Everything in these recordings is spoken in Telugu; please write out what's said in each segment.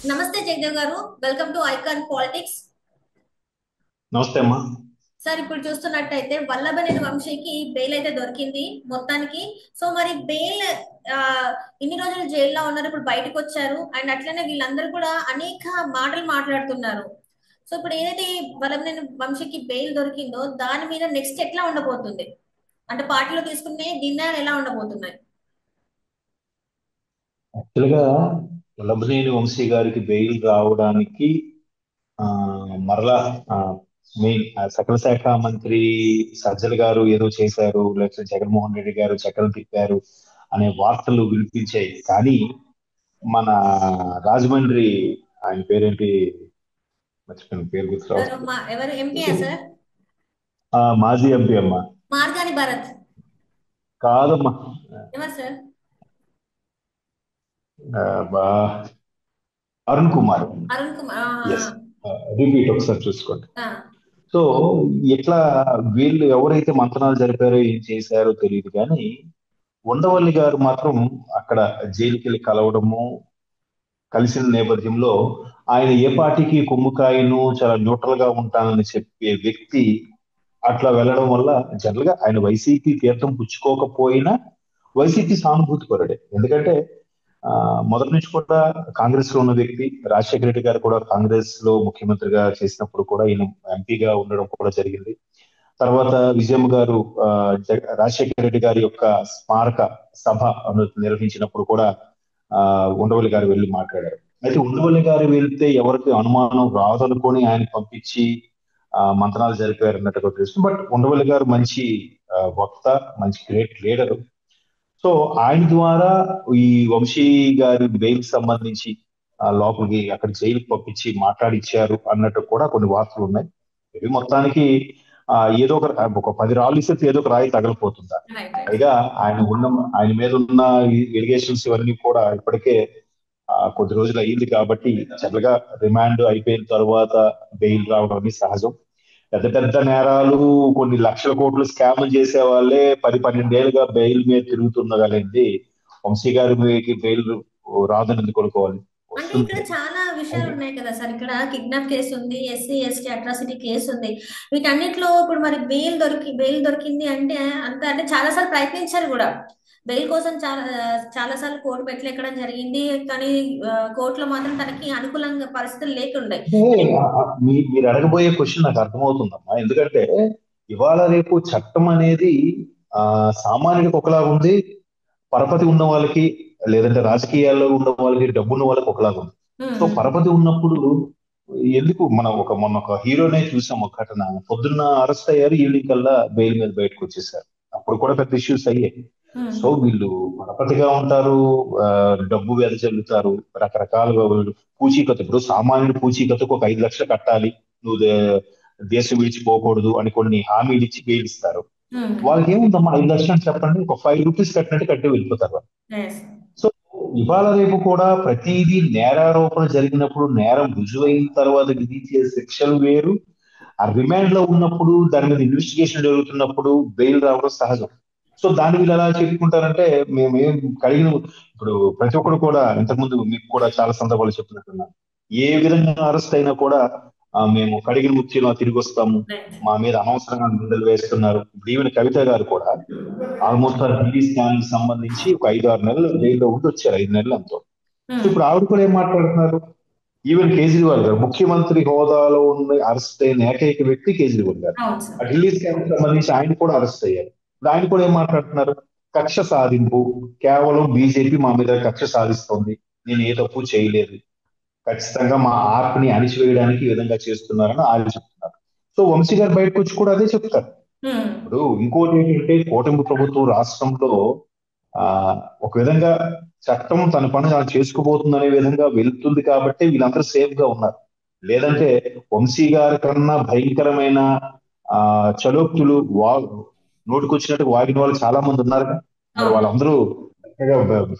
నమస్తే జగదేవ్ గారు. Welcome to icon politics. నమస్తే అమ్మా. సార్, ఇప్పుడు చూస్తున్నట్టయితే వల్లభనేని వంశీకి బెయిల్ అయితే దొరికింది మొత్తానికి. సో మరి బెయిల్ ఆ, ఇన్ని రోజులు జైల్లో ఉన్నారు, ఇప్పుడు బయటకు వచ్చారు. అండ్ అట్లనే వీళ్ళందరూ కూడా అనేక మాటలు మాట్లాడుతున్నారు. సో ఇప్పుడు ఏదైతే ఈ వల్లభనేని వంశీకి బెయిల్ దొరికిందో దాని మీద నెక్స్ట్ ఎట్లా ఉండబోతుంది, అంటే పార్టీలో తీసుకునే నిర్ణయాలు ఎలా ఉండబోతున్నాయి? యాక్చువల్గా వల్లభనేని వంశీ గారికి బెయిల్ రావడానికి ఆ, మరలా ఆ, మెయిన్ సకల శాఖ మంత్రి సజ్జల గారు ఏదో చేశారు, లేకపోతే జగన్మోహన్ రెడ్డి గారు చక్రం తిప్పారు అనే వార్తలు వినిపించాయి. కానీ మన రాజమండ్రి, ఆయన పేరేంటి, మర్చిపోయిన పేరు గుర్తు ఎవరు రావట్లేదు. ఎవరు ఎంపీయా సార్? మాజీ ఎంపీ అమ్మా. మార్గాని భరత్. కాదమ్మా. ఎవరు సార్? ఆ, బా- అరుణ్ కుమార్. అరుణ్ కుమార్. ఎస్. రిపీట్ ఒకసారి చూసుకోండి. ఆ, సో ఎట్లా వీళ్ళు ఎవరైతే మంతనాలు జరిపారో ఏం చేశారో తెలియదు కానీ ఉండవల్లి గారు మాత్రం అక్కడ జైలుకి వెళ్ళి కలవడము, కలిసిన నేపథ్యంలో ఆయన ఏ పార్టీకి కొమ్ముకాయను చాలా న్యూట్రల్ గా ఉంటానని చెప్పే వ్యక్తి అట్లా వెళ్ళడం వల్ల జనరల్ గా ఆయన వైసీపీ తీర్థం పుచ్చుకోకపోయినా వైసీపీ సానుభూతి పరుడే. ఎందుకంటే ఆ, మొదటి నుంచి కూడా కాంగ్రెస్ లో ఉన్న వ్యక్తి. రాజశేఖర రెడ్డి గారు కూడా కాంగ్రెస్ లో ముఖ్యమంత్రిగా చేసినప్పుడు కూడా ఈయన ఎంపీగా ఉండడం కూడా జరిగింది. తర్వాత విజయమ్మ గారు ఆ, రాజశేఖర రెడ్డి గారి యొక్క స్మారక సభ నిర్వహించినప్పుడు కూడా ఆ, ఉండవల్లి గారు వెళ్ళి మాట్లాడారు. అయితే ఉండవల్లి గారు వెళ్తే ఎవరికి అనుమానం రాదనుకొని ఆయన పంపించి మంత్రాలు జరిపారు అన్నట్టుగా తెలుస్తుంది. బట్ ఉండవల్లి గారు మంచి వక్త, మంచి గ్రేట్ లీడర్. సో ఆయన ద్వారా ఈ వంశీ గారి బెయిల్ సంబంధించి లోపలికి అక్కడ జైలుకి పంపించి మాట్లాడిచ్చారు అన్నట్టు కూడా కొన్ని వార్తలు ఉన్నాయి. ఇవి మొత్తానికి ఏదో ఒక 10 రాళ్ళు ఇస్తే ఏదో ఒక రాయి తగలిపోతుందా. Right right. పైగా ఆయన మీద ఉన్న ఎలిగేషన్స్ ఇవన్నీ కూడా ఇప్పటికే కొద్ది రోజులు అయ్యింది కాబట్టి చల్లగా రిమాండ్ అయిపోయిన తర్వాత బెయిల్ రావడం అనేది సహజం. పెద్ద పెద్ద నేరాలు, కొన్ని లక్షల కోట్లు స్కామ్లు చేసే వాళ్ళే 10-12 ఏళ్ళుగా బెయిల్ మీద తిరుగుతున్నగానండి. వంశీ గారికి బెయిల్ రాదని ఎందుకు అనుకోవాలి? అంటే ఇక్కడ వస్తుంది. చాలా విషయాలు అయితే ఉన్నాయి కదా సార్. ఇక్కడ కిడ్నాప్ కేసు ఉంది, ఎస్సీ ఎస్టీ అట్రాసిటీ కేసు ఉంది. వీటన్నిటిలో ఇప్పుడు మరి బెయిల్ దొరికింది అంటే అంత అంటే చాలా సార్లు ప్రయత్నించారు కూడా. బెయిల్ కోసం చాలా సార్లు కోర్టు పెట్టలేకడం జరిగింది. కానీ కోర్టులో మాత్రం తనకి అనుకూలంగా పరిస్థితులు లేకుండే. మీరు అడగబోయే క్వశ్చన్ నాకు అర్థమవుతుందమ్మా. ఎందుకంటే ఇవాళ రేపు చట్టం అనేది ఆ సామాన్యుడికి ఒకలాగా ఉంది, పరపతి ఉన్న వాళ్ళకి, లేదంటే రాజకీయాల్లో ఉన్న వాళ్ళకి, డబ్బు ఉన్న వాళ్ళకి ఒకలాగా ఉంది. సో ఉమ్, పరపతి ఉన్నప్పుడు ఎందుకు మనం మొన్న ఒక హీరోనే చూసాం. ఒక ఘటన, పొద్దున్న అరెస్ట్ అయ్యారు, ఈవినింగ్ కల్లా బెయిల్ మీద బయటకు వచ్చేసారు. అప్పుడు కూడా పెద్ద ఇష్యూస్ అయ్యాయి. ఉమ్. సో వీళ్ళు పరపతిగా ఉంటారు, ఆ, డబ్బు వెదజల్లుతారు, రకరకాలుగా వీళ్ళు పూచీకత్తు. ఇప్పుడు సామాన్యుడు పూచీకత్తుకు ఒక 5 లక్షలు కట్టాలి, నువ్వు దేశం విడిచిపోకూడదు అని కొన్ని హామీలు ఇచ్చి బెయిల్ ఇస్తారు. ఉమ్. వాళ్ళకి ఏముందమ్మా, 5 లక్షలు అని చెప్పండి, ఒక ₹5 కట్టినట్టు కట్టి వెళ్ళిపోతారు వాళ్ళు. ఎస్. సో ఇవాళ రేపు కూడా ప్రతిదీ నేరారోపణ జరిగినప్పుడు, నేరం రుజువైన తర్వాత విధించే శిక్షలు వేరు, ఆ రిమాండ్ లో ఉన్నప్పుడు దాని మీద ఇన్వెస్టిగేషన్ జరుగుతున్నప్పుడు బెయిల్ రావడం సహజం. సో దాన్ని వీళ్ళు ఎలా చెప్పుకుంటారంటే మేమేం కడిగిన, ఇప్పుడు ప్రతి ఒక్కరు కూడా ఇంతకుముందు మీకు కూడా చాలా సందర్భాలు చెప్తున్నట్టున్నాను. ఏ విధంగా అరెస్ట్ అయినా కూడా మేము కడిగిన ముత్యంలా తిరిగి వస్తాము, రైట్. మా మీద అనవసరంగా నిందలు వేస్తున్నారు. ఇప్పుడు ఈవెన్ కవిత గారు కూడా ఆల్మోస్ట్ ఆ ఢిల్లీ స్కామ్ కి సంబంధించి ఒక 5-6 నెలలు జైల్లో ఉండి వచ్చారు, 5 నెలలు అంతా. సో ఉమ్. ఇప్పుడు ఆవిడ కూడా ఏం మాట్లాడుతున్నారు. ఈవెన్ కేజ్రీవాల్ గారు, ముఖ్యమంత్రి హోదాలో ఉన్న అరెస్ట్ అయిన ఏకైక వ్యక్తి కేజ్రీవాల్ గారు. అవును సార్. ఆ ఢిల్లీ స్కామ్ కి సంబంధించి ఆయన కూడా అరెస్ట్ అయ్యారు. ఇప్పుడు ఆయన కూడా ఏం మాట్లాడుతున్నారు. కక్ష సాధింపు, కేవలం బీజేపీ మా మీద కక్ష సాధిస్తోంది, నేను ఏ తప్పు చేయలేదు, ఖచ్చితంగా మా ఆర్ట్ ని అణిచివేయడానికి ఈ విధంగా చేస్తున్నారని ఆయన చెప్తున్నారు. సో వంశీ గారు బయటకు వచ్చి కూడా అదే చెప్తారు. ఉమ్. ఇప్పుడు ఇంకోటి ఏంటంటే కూటమి ప్రభుత్వం రాష్ట్రంలో ఆ ఒక విధంగా చట్టం తన పని తాను చేసుకుపోతుందనే విధంగా వెళ్తుంది కాబట్టి వీళ్ళందరూ సేఫ్ గా ఉన్నారు. లేదంటే వంశీ గారి కన్నా భయంకరమైన ఆ చలోక్తులు నోటికొచ్చినట్టు వాగిన వాళ్ళు చాలా మంది ఉన్నారుగా. మరి అవును. వాళ్ళందరూ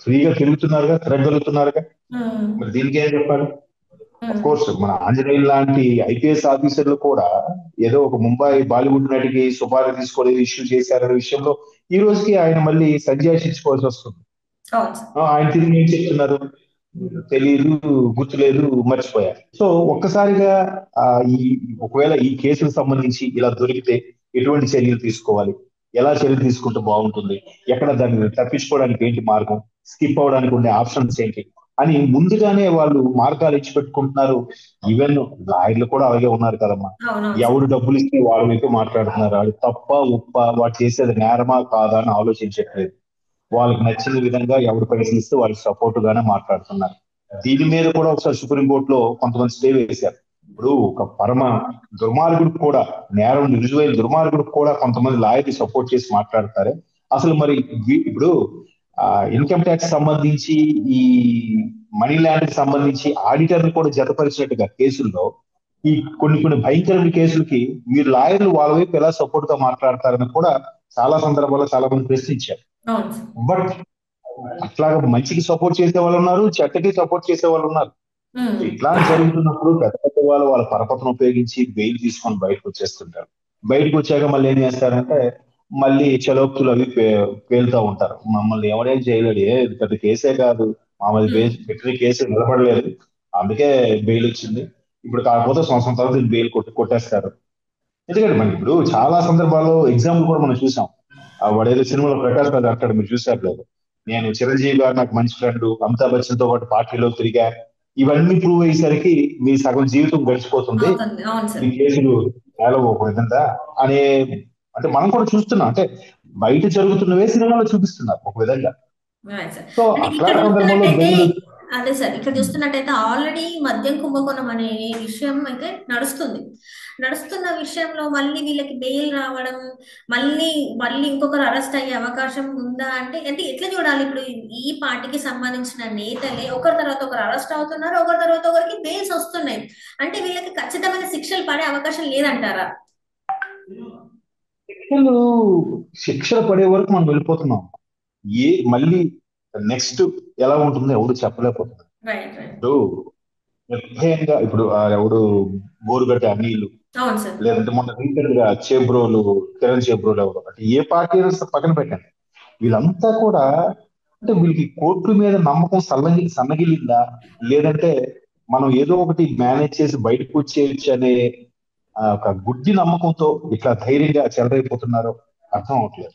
ఫ్రీగా తిరుగుతున్నారుగా, తిరగలుగుతున్నారుగా. ఉమ్. మరి దీనికి ఏం చెప్పాలి? Of um. కోర్స్ మన ఆంజనేయులు లాంటి ఐపీఎస్ ఆఫీసర్లు కూడా ఏదో ఒక ముంబై బాలీవుడ్ నటికి సుపారీ తీసుకోలేదు, ఇష్యూ చేశారనే విషయంలో ఈ రోజుకి ఆయన మళ్ళీ సంజాయిషించుకోవాల్సి వస్తుంది. అవును సార్. ఆయన తిరిగి ఏం చెప్తున్నారు. తెలియదు, గుర్తులేదు, మర్చిపోయారు. సో ఒక్కసారిగా ఆ, ఈ ఒకవేళ ఈ కేసుకు సంబంధించి ఇలా దొరికితే ఎటువంటి చర్యలు తీసుకోవాలి, ఎలా చర్యలు తీసుకుంటే బాగుంటుంది, ఎక్కడ దాన్ని తప్పించుకోవడానికి ఏంటి మార్గం, స్కిప్ అవడానికి ఉండే ఆప్షన్స్ ఏంటి అని ముందుగానే వాళ్ళు మార్గాలు ఇచ్చి పెట్టుకుంటున్నారు. ఈవెన్ లాయర్లు కూడా అలాగే ఉన్నారు కదమ్మా. అవునవును సార్. ఎవడు డబ్బులు ఇస్తే వాళ్ళ వైపు మాట్లాడుతున్నారు. అది తప్ప ఉప్ప వాడు చేసేది నేరమా కాదా అని ఆలోచించట్లేదు. వాళ్ళకి నచ్చిన విధంగా ఎవరు పైసలు ఇస్తే వాళ్ళకి సపోర్ట్ గానే మాట్లాడుతున్నారు. దీని మీద కూడా ఒకసారి సుప్రీంకోర్టులో కొంతమంది స్టే వేశారు. ఇప్పుడు ఒక పరమ దుర్మార్గుడికి కూడా, నేరం రుజువైన దుర్మార్గుడికి కూడా కొంతమంది లాయర్ని సపోర్ట్ చేసి మాట్లాడతారు. అసలు మరి ఇప్పుడు ఇన్కమ్ ట్యాక్స్ సంబంధించి, ఈ మనీ ల్యాండర్ సంబంధించి ఆడిటర్ని కూడా జతపరిచినట్టుగా కేసుల్లో ఈ కొన్ని కొన్ని భయంకరమైన కేసులకి మీరు లాయర్లు వాళ్ళ వైపు ఎలా సపోర్ట్ గా మాట్లాడతారని కూడా చాలా సందర్భాల్లో చాలా మంది ప్రశ్నించారు. అవును సార్. బట్ అట్లాగా మంచికి సపోర్ట్ చేసే వాళ్ళు ఉన్నారు, చెడ్డకి సపోర్ట్ చేసే వాళ్ళు ఉన్నారు. ఉమ్. ఇట్లా జరుగుతున్నప్పుడు పెద్ద పెద్ద వాళ్ళు వాళ్ళ పరపతిని ఉపయోగించి బెయిల్ తీసుకొని బయటకు వచ్చేస్తుంటారు. బయటకు వచ్చాక మళ్ళీ ఏం చేస్తారంటే మళ్ళీ చలోక్తులు అవి పేలుతూ ఉంటారు. మమ్మల్ని ఎవరేం చేయలేడు, ఇది పెద్ద కేసే కాదు, మామూలు ఉమ్. పెట్టిన కేసు నిలబడలేదు, అందుకే బెయిల్ వచ్చింది, ఇప్పుడు కాకపోతే సంవత్సరం తర్వాత బెయిల్ కొట్టేస్తారు. ఎందుకంటే మనకి ఇప్పుడు చాలా సందర్భాల్లో ఎగ్జాంపుల్ కూడా మనం చూసాం. వాడేదో సినిమాలో ప్రకాష్ రాజ్ అంటాడు, మీరు చూసారు లేదు, నేను చిరంజీవి గారు నాకు మంచి ఫ్రెండ్, అమితాబ్ బచ్చన్ తో పాటు పార్టీలో తిరిగా, ఇవన్నీ ప్రూవ్ అయ్యేసరికి మీ సగం జీవితం గడిచిపోతుంది, అవుతుంది. అవును మీ సార్. కేసులు చాలా ఒక విధంగా అనే, అంటే మనం కూడా చూస్తున్నాం. అంటే బయట జరుగుతున్నవే సినిమాలో చూపిస్తున్నారు ఒక విధంగా. Right sir. సో అంటే ఇక్కడ అట్లాంటి సందర్భంలో చూస్తున్నట్టయితే, బెయిల్. అదే సార్, ఇక్కడ చూస్తున్నట్టయితే ఆల్రెడీ మద్యం కుంభకోణం అనే విషయం అయితే నడుస్తుంది. నడుస్తున్న విషయంలో మళ్ళీ వీళ్ళకి బెయిల్ రావడం, మళ్ళీ మళ్ళీ ఇంకొకరు అరెస్ట్ అయ్యే అవకాశం ఉందా అంటే, అంటే ఎట్లా చూడాలి? ఇప్పుడు ఈ పార్టీకి సంబంధించిన నేతలే ఒకరి తర్వాత ఒకరు అరెస్ట్ అవుతున్నారు, ఒకరి తర్వాత ఒకరికి బెయిల్స్ వస్తున్నాయి. అంటే వీళ్ళకి ఖచ్చితమైన శిక్షలు పడే అవకాశం లేదంటారా? శిక్షలు శిక్షలు పడే వరకు మనం వెళ్ళిపోతున్నాం. మళ్ళీ నెక్స్ట్ ఎలా ఉంటుందో ఎవడు చెప్పలేకపోతున్నారు. Right right. ఇప్పుడు నిర్భయంగా ఇప్పుడు ఎవడు బోరుగడ్డ అనిలు, అవును సార్. లేదంటే మొన్న రీసెంట్ గా చేబ్రోలు, కిరణ్ చేబ్రోలు ఎవరు, అంటే ఏ పార్టీ అయినా పక్కన పెట్టండి, వీళ్ళంతా కూడా అంటే వీళ్ళకి కోర్టు మీద నమ్మకం సన్నగిలిందా, లేదంటే మనం ఏదో ఒకటి మేనేజ్ చేసి బయటకు వచ్చేయచ్చు అనే ఒక గుడ్డి నమ్మకంతో ఇట్లా ధైర్యంగా చెలరైపోతున్నారో అర్థం అవట్లేదు.